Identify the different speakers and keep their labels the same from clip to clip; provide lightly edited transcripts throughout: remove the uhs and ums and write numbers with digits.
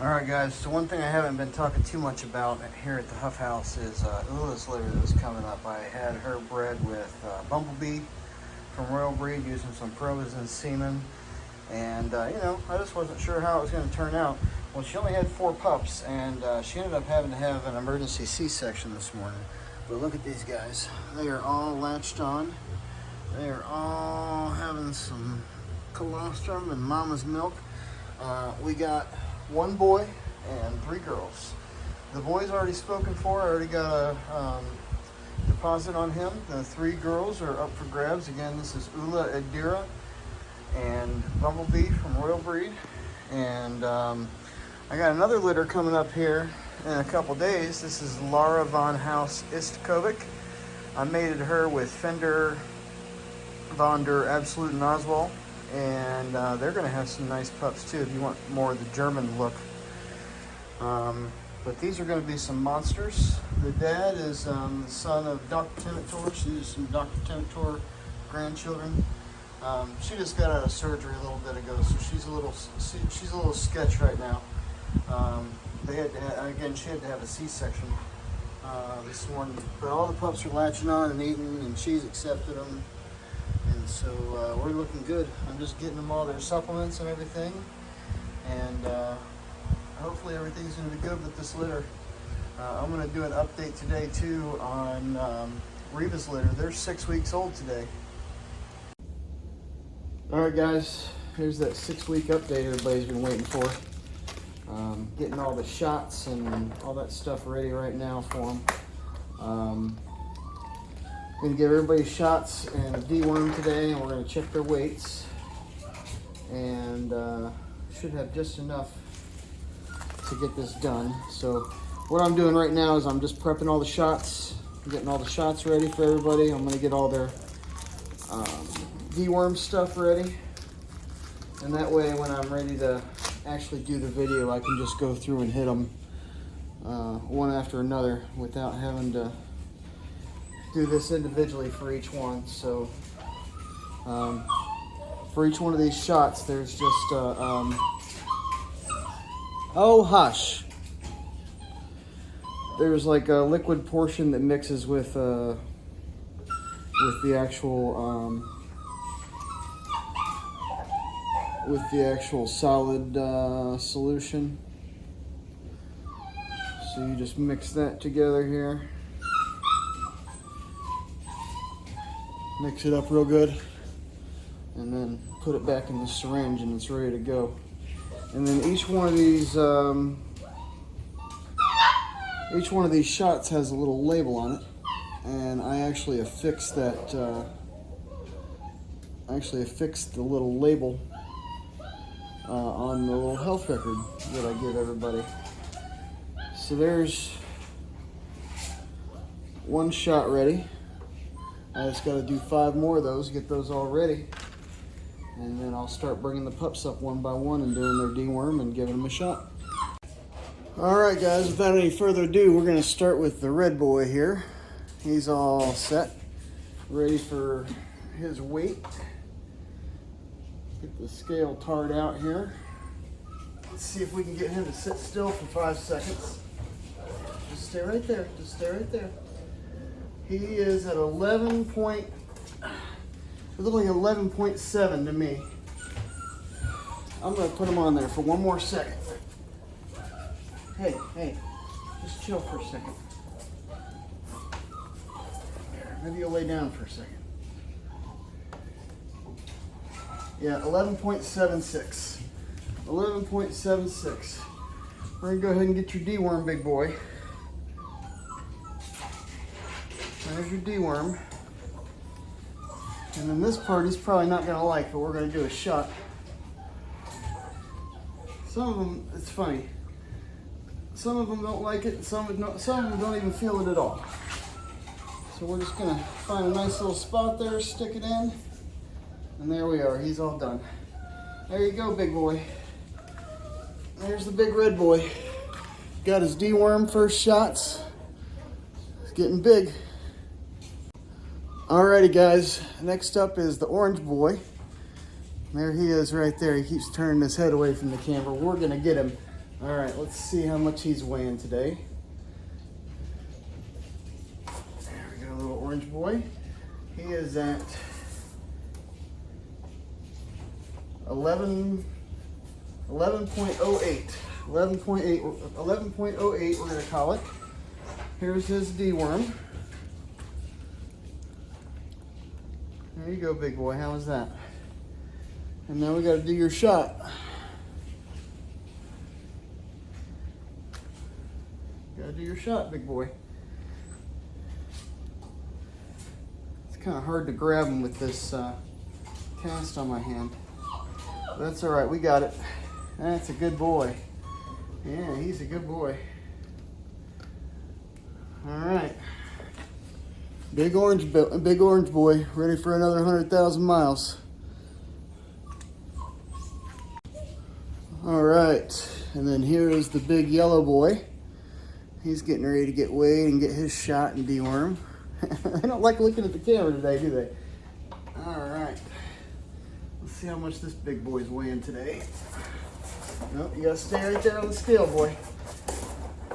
Speaker 1: Alright guys, so one thing I haven't been talking too much about here at the Huff House is Ula's litter that was coming up. I had her bred with Bumblebee from Royal Breed using some frozen semen. And, I just wasn't sure how it was going to turn out. Well, she only had 4 pups, and she ended up having to have an emergency C-section this morning. But look at these guys. They are all latched on. They are all having some colostrum and mama's milk. We got 1 boy and 3 girls. The boy's already spoken for. I already got a deposit on him. The 3 girls are up for grabs. Again, this is Ula Adira and Bumblebee from Royal Breed. And I got another litter coming up here in a couple days. This is Lara von Haus Istkovic. I mated her with Fender, Von der Absolute, and Oswald. And they're going to have some nice pups too if you want more of the German look. But these are going to be some monsters. The dad is the son of Dr. Timitor. She's some Dr. Timitor grandchildren. She just got out of surgery a little bit ago, so she's a little sketch right now. They had to again, she had to have a C-section this morning. But all the pups are latching on and eating, and she's accepted them. And so we're looking good. I'm just getting them all their supplements and everything. And hopefully everything's going to be good with this litter. I'm going to do an update today too on Reva's litter. They're 6 weeks old today. Alright guys, here's that 6-week update everybody's been waiting for. Getting all the shots and all that stuff ready right now for them. Gonna give everybody shots and a deworm today, and we're gonna check their weights, and should have just enough to get this done. So what I'm doing right now is I'm just prepping all the shots, getting all the shots ready for everybody. I'm gonna get all their deworm stuff ready, and that way when I'm ready to actually do the video, I can just go through and hit them one after another without having to do this individually for each one. So for each one of these shots, there's just oh hush, there's like a liquid portion that mixes with the actual solid solution. So you just mix that together here. Mix it up real good, and then put it back in the syringe, and it's ready to go. And then each one of these shots has a little label on it, and I actually affixed that. The little label on the little health record that I give everybody. So there's 1 shot ready. I just got to do 5 more of those, get those all ready, and then I'll start bringing the pups up one by one and doing their deworm and giving them a shot. All right, guys, without any further ado, we're going to start with the red boy here. He's all set, ready for his weight. Get the scale tarred out here. Let's see if we can get him to sit still for 5 seconds. Just stay right there. Just stay right there. He is at 11.7 to me. I'm gonna put him on there for 1 more second. Hey, just chill for a second. Maybe you'll lay down for a second. Yeah, 11.76. 11.76. We're gonna go ahead and get your deworm, big boy. There's your deworm. And then this part he's probably not going to like, but we're going to do a shot. Some of them, it's funny. Some of them don't like it, and some of them don't even feel it at all. So we're just going to find a nice little spot there, stick it in, and there we are. He's all done. There you go, big boy. There's the big red boy. Got his deworm first shots. It's getting big. Alrighty guys, next up is the orange boy. There he is right there. He keeps turning his head away from the camera. We're gonna get him. All right, let's see how much he's weighing today. There we go, little orange boy. He is at 11.08. 11.08, we're gonna call it. Here's his deworm. There you go, big boy. How was that? And now we got to do your shot. Got to do your shot, big boy. It's kind of hard to grab him with this cast on my hand. But that's all right. We got it. That's a good boy. Yeah, he's a good boy. All right. Big orange boy, ready for another 100,000 miles. All right, and then here is the big yellow boy. He's getting ready to get weighed and get his shot and deworm. They don't like looking at the camera today, do they? All right, let's see how much this big boy's weighing today. Nope, you gotta stay right there on the scale, boy. I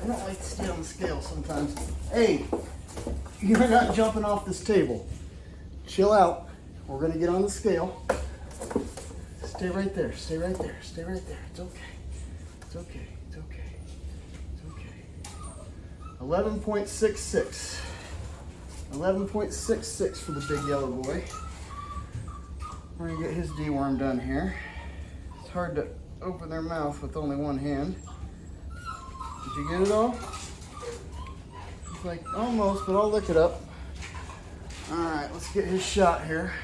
Speaker 1: don't like to stay on the scale sometimes. Hey, you're not jumping off this table. Chill out. We're gonna get on the scale. Stay right there, stay right there, stay right there. It's okay. It's okay, it's okay, it's okay. 11.66. 11.66 for the big yellow boy. We're gonna get his deworm done here. It's hard to open their mouth with only one hand. Did you get it all? It's like almost, but I'll look it up. All right, let's get his shot here.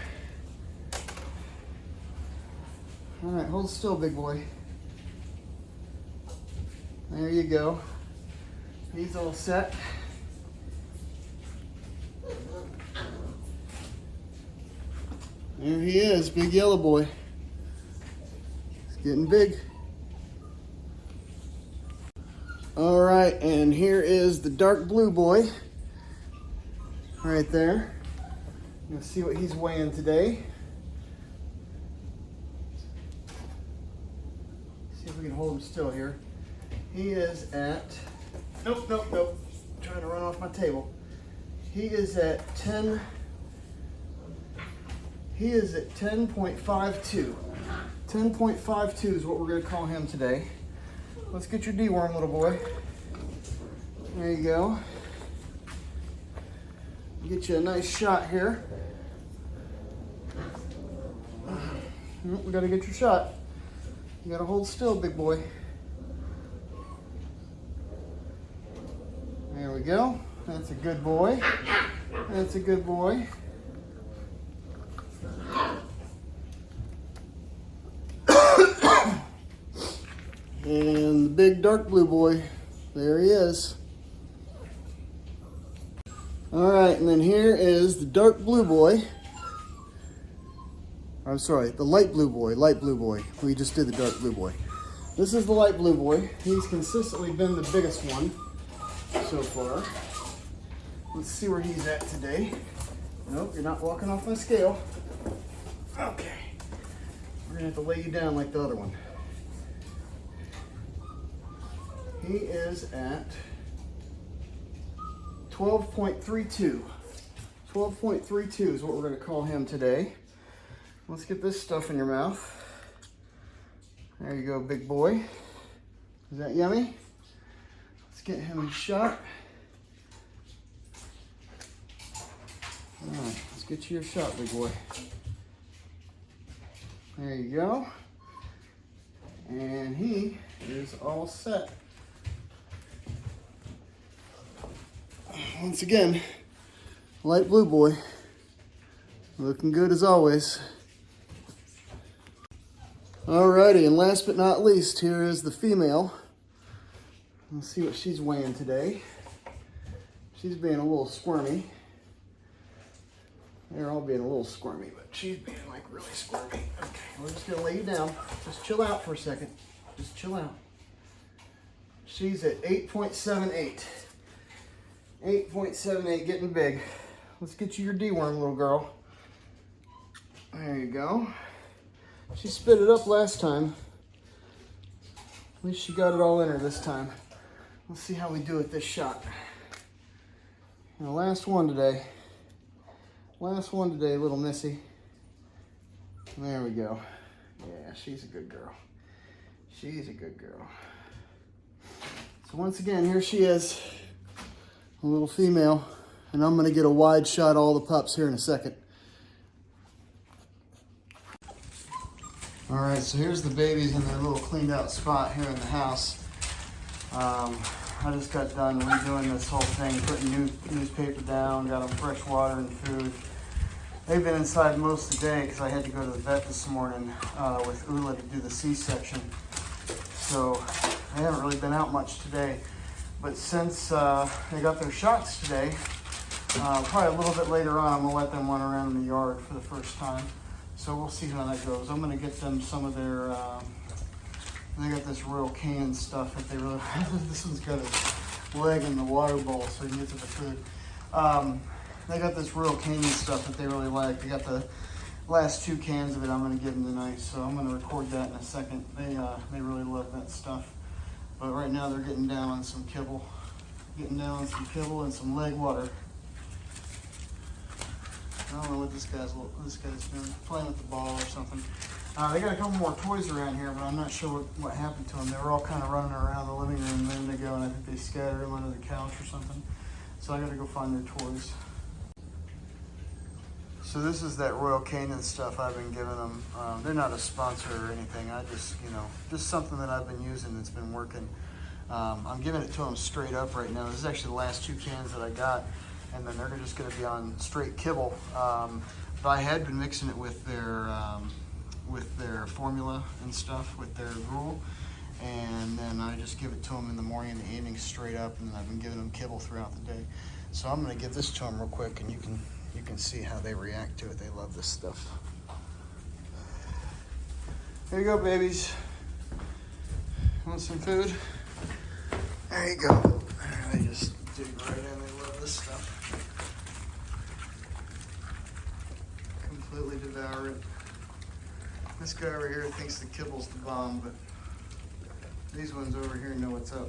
Speaker 1: All right, hold still, big boy. There you go. He's all set. There he is, big yellow boy. He's getting big. All right, and here is the dark blue boy. Right there. You'll see what he's weighing today. See if we can hold him still here. He is at, nope. Trying to run off my table. He is at 10. He is at 10.52. 10.52 is what we're going to call him today. Let's get your deworm, little boy. There you go. Get you a nice shot here. We got to get your shot. You got to hold still, big boy. There we go. That's a good boy. That's a good boy. And the big dark blue boy, there he is. All right, and then here is the dark blue boy. I'm sorry, the light blue boy. We just did the dark blue boy. This is the light blue boy. He's consistently been the biggest one so far. Let's see where he's at today. Nope, you're not walking off my scale. Okay. We're gonna have to lay you down like the other one. He is at 12.32. 12.32 is what we're going to call him today. Let's get this stuff in your mouth. There you go, big boy. Is that yummy? Let's get him a shot. All right, let's get you your shot, big boy. There you go. And he is all set. Once again, light blue boy, looking good as always. Alrighty, and last but not least, here is the female. Let's see what she's weighing today. She's being a little squirmy. They're all being a little squirmy, but she's being like really squirmy. Okay, we're just gonna lay you down. Just chill out for a second. Just chill out. She's at 8.78. 8.78, getting big. Let's get you your deworm, little girl. There you go. She spit it up last time. At least she got it all in her this time. Let's see how we do with this shot. And the last one today. Last one today, little Missy. There we go. Yeah, she's a good girl. She's a good girl. So once again, here she is, a little female, and I'm gonna get a wide shot of all the pups here in a second. All right, so here's the babies in their little cleaned out spot here in the house. I just got done redoing this whole thing, putting new newspaper down, got them fresh water and food. They've been inside most of the day because I had to go to the vet this morning with Ula to do the C-section. So I haven't really been out much today. But since they got their shots today, probably a little bit later on, I'm gonna let them run around in the yard for the first time. So we'll see how that goes. I'm gonna get them some of their, they got this Royal Canin stuff that they really, this one's got a leg in the water bowl so he can get to the food. They got this Royal Canin stuff that they really like. They got the last 2 cans of it I'm gonna give them tonight, so I'm gonna record that in a second. They really love that stuff. But right now they're getting down on some kibble. Getting down on some kibble and some leg water. I don't know what this guy's doing, playing with the ball or something. They got a couple more toys around here, but I'm not sure what happened to them. They were all kind of running around the living room a minute ago, and I think they scattered them under the couch or something. So I got to go find their toys. So this is that Royal Canin stuff I've been giving them. They're not a sponsor or anything. I just, just something that I've been using that's been working. I'm giving it to them straight up right now. This is actually the last 2 cans that I got, and then they're just going to be on straight kibble. But I had been mixing it with their formula and stuff, with their gruel, and then I just give it to them in the morning and the evening straight up, and then I've been giving them kibble throughout the day. So I'm going to give this to them real quick, and you can see how they react to it. They love this stuff. Here you go, babies. Want some food? There you go. They just dig right in. They love this stuff. Completely devour it. This guy over here thinks the kibble's the bomb, but these ones over here know what's up.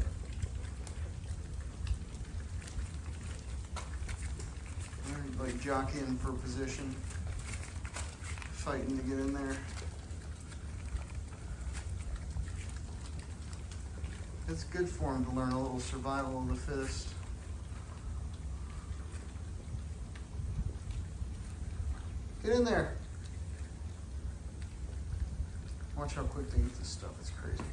Speaker 1: They're like jockeying for position, fighting to get in there. It's good for them to learn a little survival of the fittest. Get in there. Watch how quick they eat this stuff, it's crazy.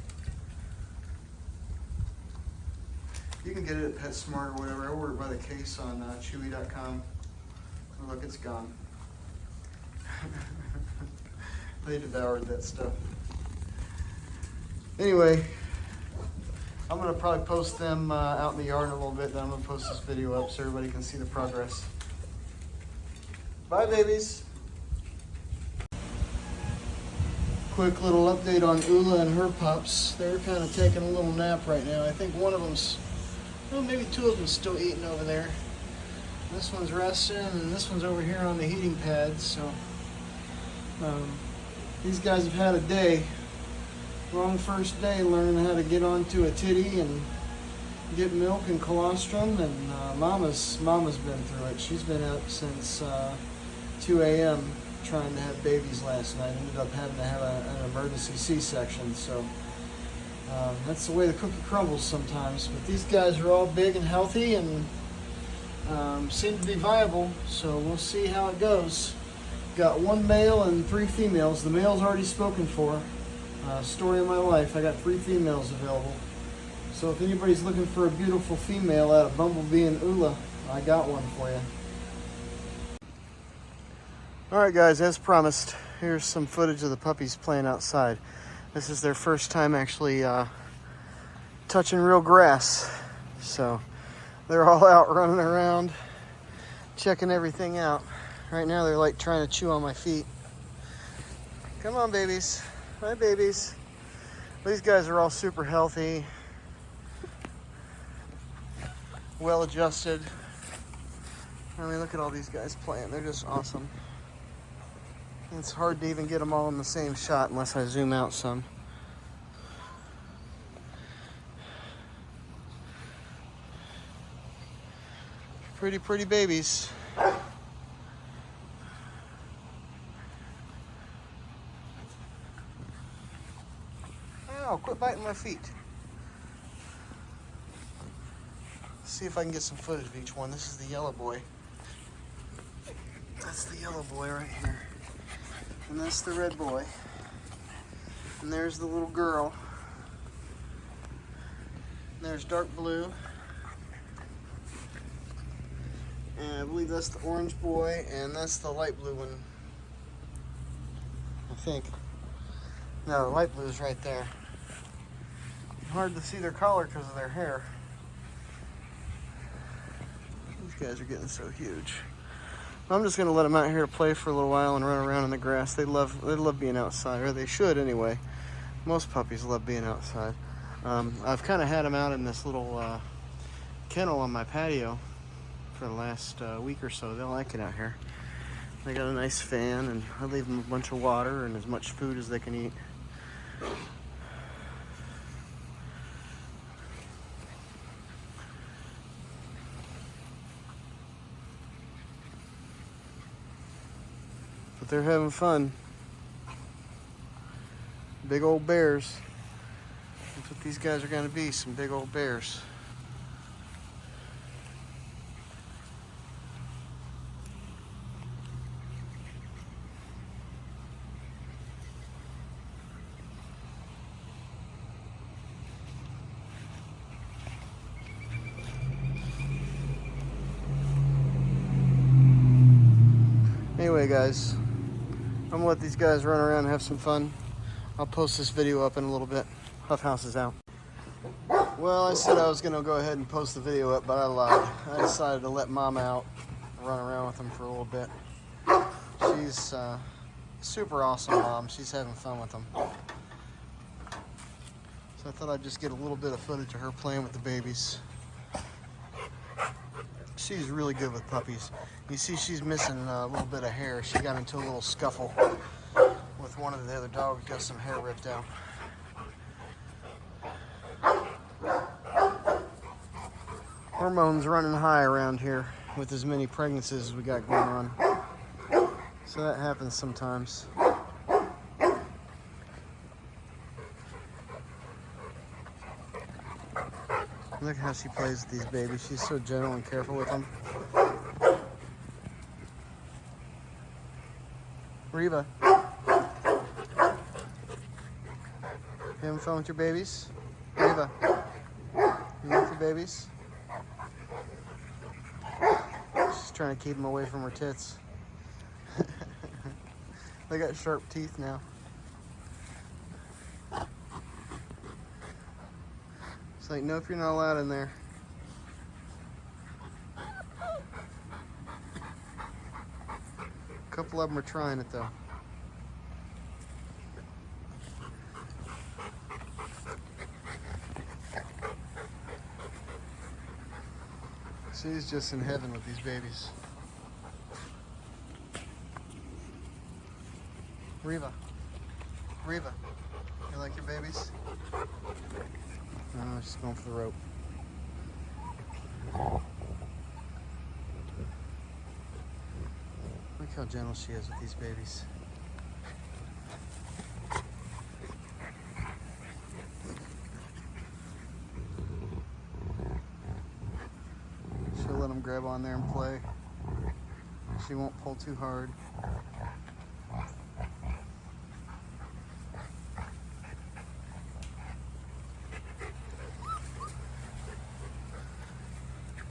Speaker 1: You can get it at PetSmart or whatever. I ordered it by the case on Chewy.com. Oh, look, it's gone. They devoured that stuff. Anyway, I'm gonna probably post them out in the yard in a little bit, then I'm gonna post this video up so everybody can see the progress. Bye, babies. Quick little update on Ula and her pups. They're kind of taking a little nap right now. I think one of them's, well, maybe 2 of them still eating over there. This one's resting, and this one's over here on the heating pads. So these guys have had a day. Wrong first day learning how to get onto a titty and get milk and colostrum, and Mama's been through it. She's been up since 2 a.m. trying to have babies last night. Ended up having to have an emergency C-section. So that's the way the cookie crumbles sometimes. But these guys are all big and healthy and seem to be viable. So we'll see how it goes. Got 1 male and 3 females. The male's already spoken for. Story of my life. I got 3 females available. So if anybody's looking for a beautiful female out of Bumblebee and Ula, I got one for you. Alright guys, as promised, here's some footage of the puppies playing outside. This is their first time actually touching real grass. So they're all out running around, checking everything out. Right now they're like trying to chew on my feet. Come on, babies. Hi, babies. These guys are all super healthy, well adjusted. I mean, look at all these guys playing. They're just awesome. It's hard to even get them all in the same shot unless I zoom out some. Pretty, pretty babies. Ow, quit biting my feet. Let's see if I can get some footage of each one. This is the yellow boy. That's the yellow boy right here. And that's the red boy. And there's the little girl. And there's dark blue. And I believe that's the orange boy, and that's the light blue one. I think. No, the light blue is right there. Hard to see their collar because of their hair. These guys are getting so huge. I'm just gonna let them out here to play for a little while and run around in the grass. They love being outside, or they should anyway. Most puppies love being outside. I've kind of had them out in this little kennel on my patio for the last week or so. They like it out here. They got a nice fan, and I leave them a bunch of water and as much food as they can eat. But they're having fun. Big old bears. That's what these guys are going to be, some big old bears. Anyway, guys, I'm gonna let these guys run around and have some fun. I'll post this video up in a little bit. Huff House is out. Well, I said I was gonna go ahead and post the video up, but I lied. I decided to let Mom out, run around with them for a little bit. She's super awesome mom. She's having fun with them. So I thought I'd just get a little bit of footage of her playing with the babies. She's really good with puppies. You see she's missing a little bit of hair. She got into a little scuffle with one of the other dogs, got some hair ripped out. Hormones running high around here with as many pregnancies as we got going on. So that happens sometimes. Look how she plays with these babies. She's so gentle and careful with them. Reva, having fun with your babies? Reva, you with your babies? She's trying to keep them away from her tits. They got sharp teeth now. It's like, nope, you're not allowed in there. A couple of them are trying it though. She's just in heaven with these babies. Reva, Reva, you like your babies? No, she's going for the rope. Look how gentle she is with these babies. She'll let them grab on there and play. She won't pull too hard.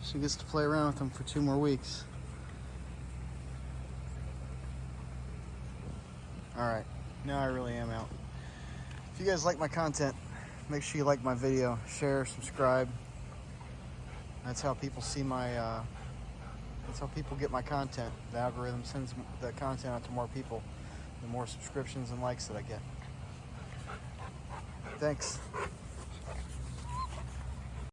Speaker 1: She gets to play around with them for 2 more weeks. Alright, now I really am out. If you guys like my content, make sure you like my video, share, subscribe. That's how people see my, that's how people get my content. The algorithm sends the content out to more people, the more subscriptions and likes that I get. Thanks.